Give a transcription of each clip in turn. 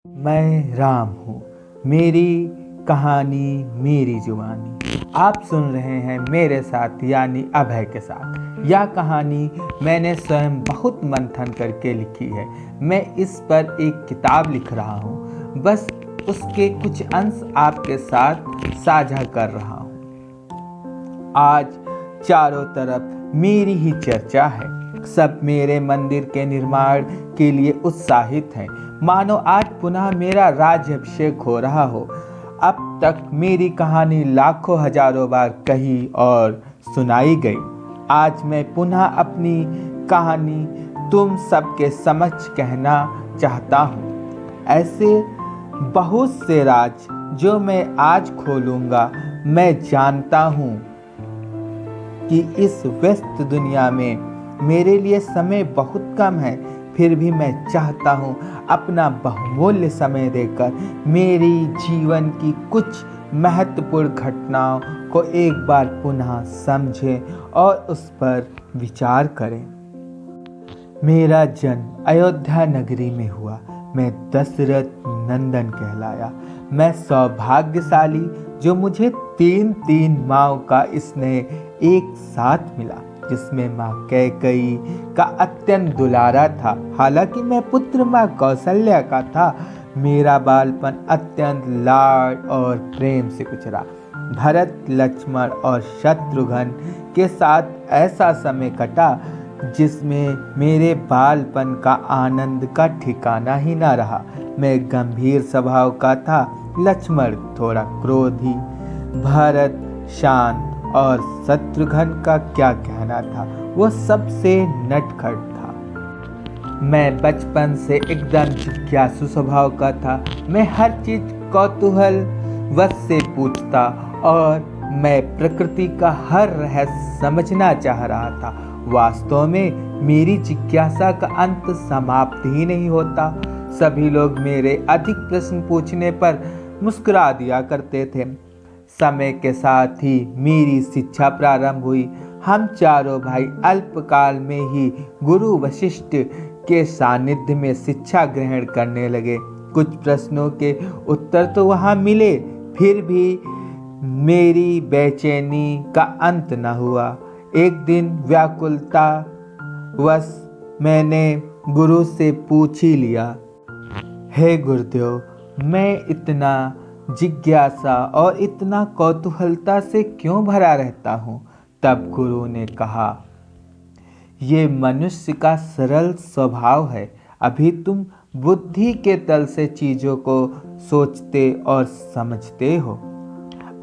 मैं राम हूँ, मेरी कहानी मेरी जुबानी। आप सुन रहे हैं मेरे साथ यानी अभय के साथ। यह कहानी मैंने स्वयं बहुत मंथन करके लिखी है। मैं इस पर एक किताब लिख रहा हूँ, बस उसके कुछ अंश आपके साथ साझा कर रहा हूँ। आज चारों तरफ मेरी ही चर्चा है। सब मेरे मंदिर के निर्माण के लिए उत्साहित हैं, मानो आज पुनः मेरा राज्याभिषेक हो रहा हो। अब तक मेरी कहानी लाखों हजारों बार कही और सुनाई गई। आज मैं पुनः अपनी कहानी तुम सबके समक्ष कहना चाहता हूँ। ऐसे बहुत से राज जो मैं आज खोलूँगा। मैं जानता हूँ कि इस व्यस्त दुनिया में मेरे लिए समय बहुत कम है, फिर भी मैं चाहता हूँ अपना बहुमूल्य समय देकर मेरी जीवन की कुछ महत्वपूर्ण घटनाओं को एक बार पुनः समझें और उस पर विचार करें। मेरा जन्म अयोध्या नगरी में हुआ। मैं दशरथ नंदन कहलाया। मैं सौभाग्यशाली जो मुझे तीन माँओं का स्नेह एक साथ मिला, जिसमें माँ कैकेयी का अत्यंत दुलारा था। हालांकि मैं पुत्र माँ कौशल्या का था। मेरा बालपन अत्यंत लाड और प्रेम से गुजरा। भरत, लक्ष्मण और शत्रुघ्न के साथ ऐसा समय कटा जिसमें मेरे बालपन का आनंद का ठिकाना ही ना रहा। मैं गंभीर स्वभाव का था। लक्ष्मण थोड़ा क्रोधी, भरत शांत और शत्रुघ्न का क्या कहना था, वो सबसे नटखट था। मैं बचपन से एकदम जिज्ञासु स्वभाव का था। मैं हर चीज कौतूहल वश से पूछता और मैं प्रकृति का हर रहस्य समझना चाह रहा था। वास्तव में मेरी जिज्ञासा का अंत समाप्त ही नहीं होता। सभी लोग मेरे अधिक प्रश्न पूछने पर मुस्कुरा दिया करते थे। समय के साथ ही मेरी शिक्षा प्रारंभ हुई। हम चारों भाई अल्पकाल में ही गुरु वशिष्ठ के सानिध्य में शिक्षा ग्रहण करने लगे। कुछ प्रश्नों के उत्तर तो वहाँ मिले, फिर भी मेरी बेचैनी का अंत न हुआ। एक दिन व्याकुलता वश मैंने गुरु से पूछ ही लिया, हे गुरुदेव, मैं इतना जिज्ञासा और इतना कौतूहलता से क्यों भरा रहता हूँ? तब गुरु ने कहा, ये मनुष्य का सरल स्वभाव है। अभी तुम बुद्धि के तल से चीज़ों को सोचते और समझते हो।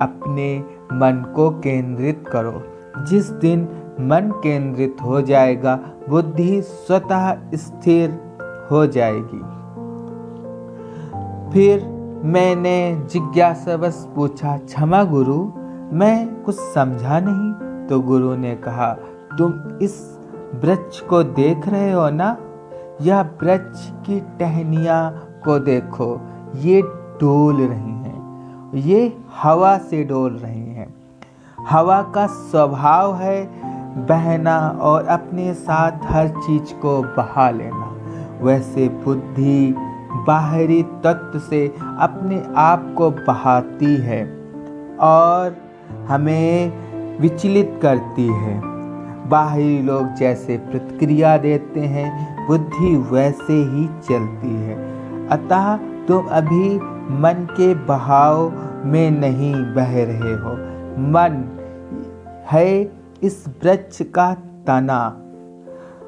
अपने मन को केंद्रित करो। जिस दिन मन केंद्रित हो जाएगा, बुद्धि स्वतः स्थिर हो जाएगी। फिर मैंने जिज्ञासावश पूछा, क्षमा गुरु, मैं कुछ समझा नहीं। तो गुरु ने कहा, तुम इस वृक्ष को देख रहे हो ना? यह वृक्ष की टहनियाँ को देखो, ये डोल रही हैं, ये हवा से डोल रही हैं। हवा का स्वभाव है बहना और अपने साथ हर चीज को बहा लेना। वैसे बुद्धि बाहरी तत्व से अपने आप को बहाती है और हमें विचलित करती है। बाहरी लोग जैसे प्रतिक्रिया देते हैं, बुद्धि वैसे ही चलती है। अतः तुम अभी मन के बहाव में नहीं बह रहे हो। मन है इस वृक्ष का तना,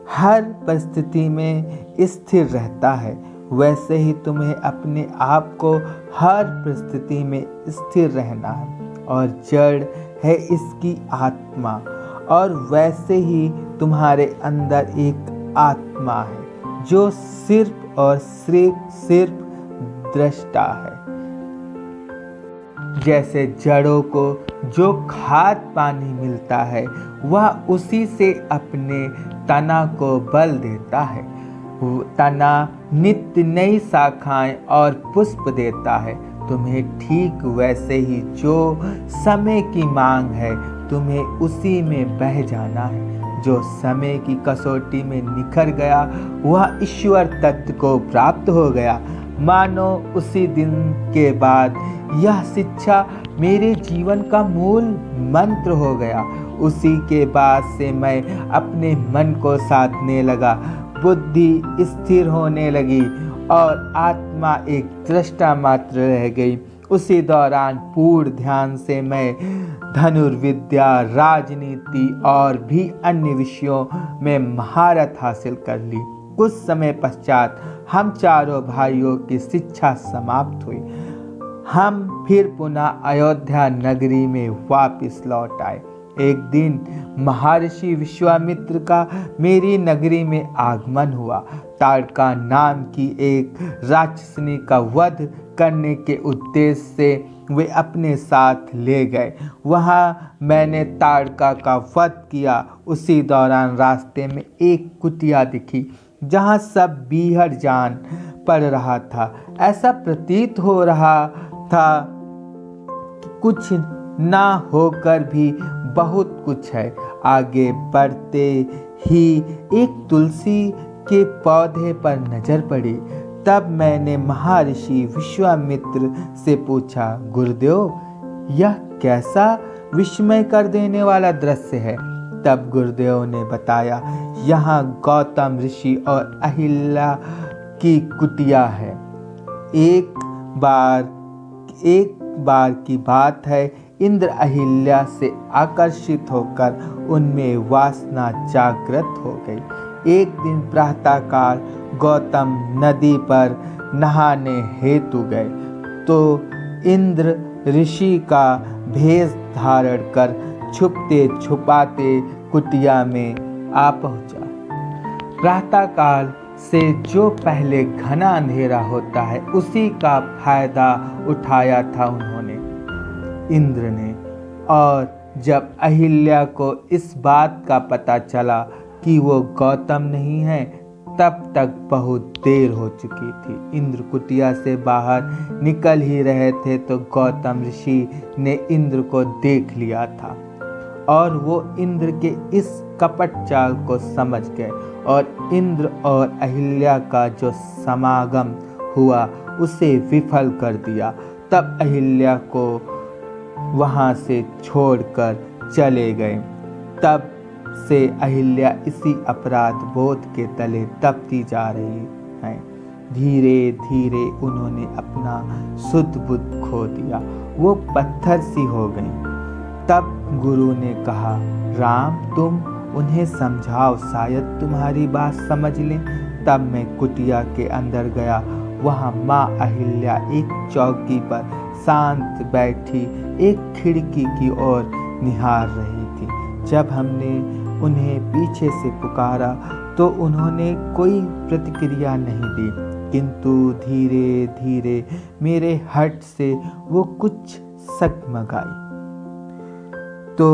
हर परिस्थिति में स्थिर रहता है। वैसे ही तुम्हें अपने आप को हर परिस्थिति में स्थिर रहना है। और जड़ है इसकी आत्मा, और वैसे ही तुम्हारे अंदर एक आत्मा है जो सिर्फ और सिर्फ दृष्टा है। जैसे जड़ों को जो खाद पानी मिलता है, वह उसी से अपने तना को बल देता है। तना नित्य नई शाखाएं और पुष्प देता है। तुम्हें ठीक वैसे ही जो समय की मांग है, तुम्हें उसी में बह जाना है। जो समय की कसौटी में निखर गया, वह ईश्वर तत्व को प्राप्त हो गया। मानो उसी दिन के बाद यह शिक्षा मेरे जीवन का मूल मंत्र हो गया। उसी के बाद से मैं अपने मन को साधने लगा, बुद्धि स्थिर होने लगी और आत्मा एक दृष्टा मात्र रह गई। उसी दौरान पूर्ण ध्यान से मैं धनुर्विद्या, राजनीति और भी अन्य विषयों में महारत हासिल कर ली। कुछ समय पश्चात हम चारों भाइयों की शिक्षा समाप्त हुई। हम फिर पुनः अयोध्या नगरी में वापस लौट आए। एक दिन महर्षि विश्वामित्र का मेरी नगरी में आगमन हुआ। ताड़का नाम की एक राक्षसनी का वध करने के उद्देश्य से वे अपने साथ ले गए। वहाँ मैंने ताड़का का वध किया। उसी दौरान रास्ते में एक कुटिया दिखी जहाँ सब बीहड़ जान पड़ रहा था। ऐसा प्रतीत हो रहा था कि कुछ ना होकर भी बहुत कुछ है। आगे बढ़ते ही एक तुलसी के पौधे पर नजर पड़ी। तब मैंने महर्षि विश्वामित्र से पूछा, गुरुदेव यह कैसा विस्मय कर देने वाला दृश्य है। तब गुरुदेव ने बताया, यहाँ गौतम ऋषि और अहिल्या की कुटिया है। एक बार की बात है, इंद्र अहिल्या से आकर्षित होकर उनमें वासना जागृत हो गई। एक दिन प्रातःकाल गौतम नदी पर नहाने हेतु गए तो इंद्र ऋषि का भेष धारण कर छुपते छुपाते कुटिया में आ पहुंचा। प्रातःकाल से जो पहले घना अंधेरा होता है उसी का फायदा उठाया था उन्होंने, इंद्र ने। और जब अहिल्या को इस बात का पता चला कि वो गौतम नहीं है, तब तक बहुत देर हो चुकी थी। इंद्र कुटिया से बाहर निकल ही रहे थे तो गौतम ऋषि ने इंद्र को देख लिया था और वो इंद्र के इस कपट चाल को समझ गए और इंद्र और अहिल्या का जो समागम हुआ उसे विफल कर दिया। तब अहिल्या को वहाँ से छोड़कर चले गए। तब से अहिल्या इसी अपराध बोध के तले दबती जा रही हैं। धीरे धीरे उन्होंने अपना शुद्ध बुद्ध खो दिया, वो पत्थर सी हो गईं। तब गुरु ने कहा, राम तुम उन्हें समझाओ, शायद तुम्हारी बात समझ लें। तब मैं कुटिया के अंदर गया। वहाँ माँ अहिल्या एक चौकी पर शांत बैठी एक खिड़की की ओर निहार रही थी। जब हमने उन्हें पीछे से पुकारा तो उन्होंने कोई प्रतिक्रिया नहीं दी, किंतु धीरे धीरे मेरे हट से वो कुछ सकमगाई तो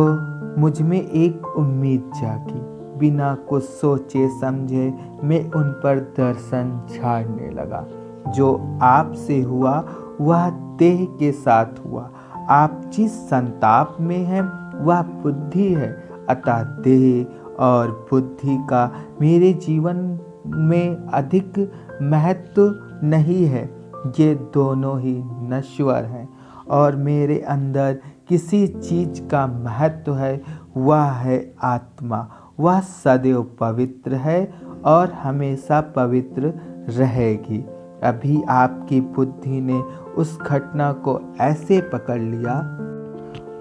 मुझ में एक उम्मीद जागी। बिना कुछ सोचे समझे मैं उन पर दर्शन झाड़ने लगा। जो आपसे हुआ वह देह के साथ हुआ। आप जिस संताप में हैं वह बुद्धि है, अतः देह और बुद्धि का मेरे जीवन में अधिक महत्व नहीं है। ये दोनों ही नश्वर हैं और मेरे अंदर किसी चीज का महत्व है, वह है आत्मा। वह सदैव पवित्र है और हमेशा पवित्र रहेगी। अभी आपकी बुद्धि ने उस घटना को ऐसे पकड़ लिया,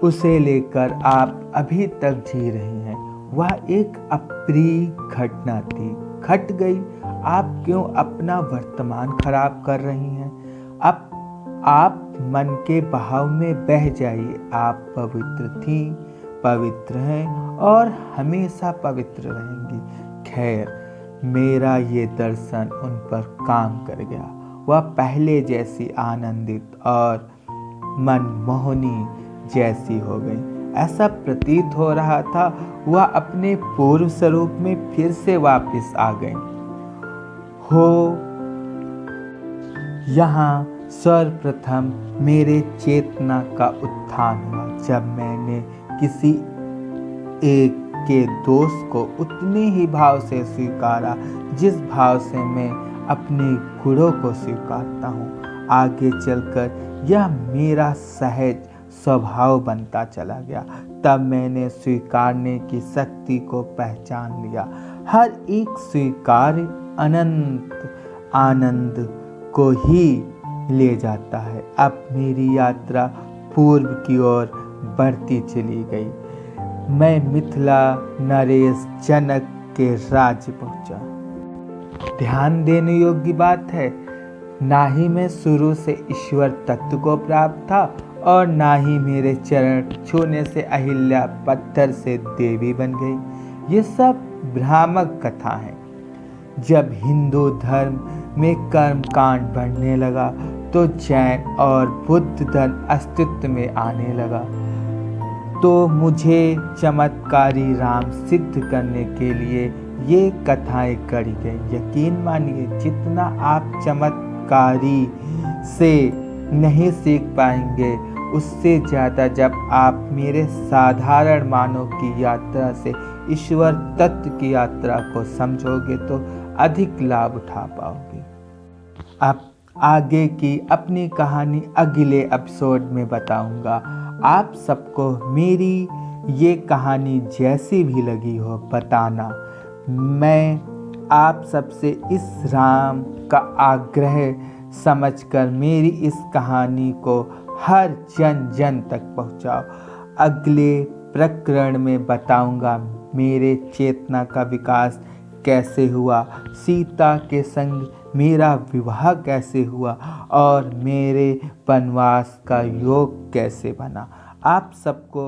उसे लेकर आप अभी तक जी रही हैं। वह एक अप्रिय घटना थी, घट गई। आप क्यों अपना वर्तमान खराब कर रही हैं? अब आप मन के बहाव में बह जाइए। आप पवित्र थी, पवित्र हैं और हमेशा पवित्र रहेंगी। खैर, मेरा ये दर्शन उन पर काम कर गया। वह पहले जैसी आनंदित और मनमोहनी जैसी हो गई। ऐसा प्रतीत हो रहा था वह अपने पूर्व स्वरूप में फिर से वापस आ गई हो। यहाँ सर्वप्रथम मेरे चेतना का उत्थान हुआ जब मैंने किसी एक के दोष को उतने ही भाव से स्वीकारा जिस भाव से मैं अपने गुणों को स्वीकारता हूँ। आगे चलकर यह मेरा सहज स्वभाव बनता चला गया। तब मैंने स्वीकारने की शक्ति को पहचान लिया। हर एक स्वीकार अनंत आनंद को ही ले जाता है। अब मेरी यात्रा पूर्व की ओर बढ़ती चली गई। मैं मिथिला नरेश जनक के राज्य पहुंचा। ध्यान देने योग्य बात है, ना ही मैं शुरू से ईश्वर तत्व को प्राप्त था और ना ही मेरे चरण छूने से अहिल्या पत्थर से देवी बन गई। ये सब भ्रामक कथा है। जब हिंदू धर्म में कर्म कांड बढ़ने लगा तो जैन और बुद्ध धर्म अस्तित्व में आने लगा। तो मुझे चमत्कारी राम सिद्ध करने के लिए ये कथाएं गढ़ी गई। यकीन मानिए, जितना आप चमत्कारी से नहीं सीख पाएंगे, उससे ज़्यादा जब आप मेरे साधारण मानव की यात्रा से ईश्वर तत्व की यात्रा को समझोगे तो अधिक लाभ उठा पाओगे। अब आगे की अपनी कहानी अगले एपिसोड में बताऊंगा। आप सबको मेरी ये कहानी जैसी भी लगी हो बताना। मैं आप सबसे इस राम का आग्रह समझकर मेरी इस कहानी को हर जन जन तक पहुंचाओ। अगले प्रकरण में बताऊंगा मेरे चेतना का विकास कैसे हुआ, सीता के संग मेरा विवाह कैसे हुआ और मेरे वनवास का योग कैसे बना। आप सबको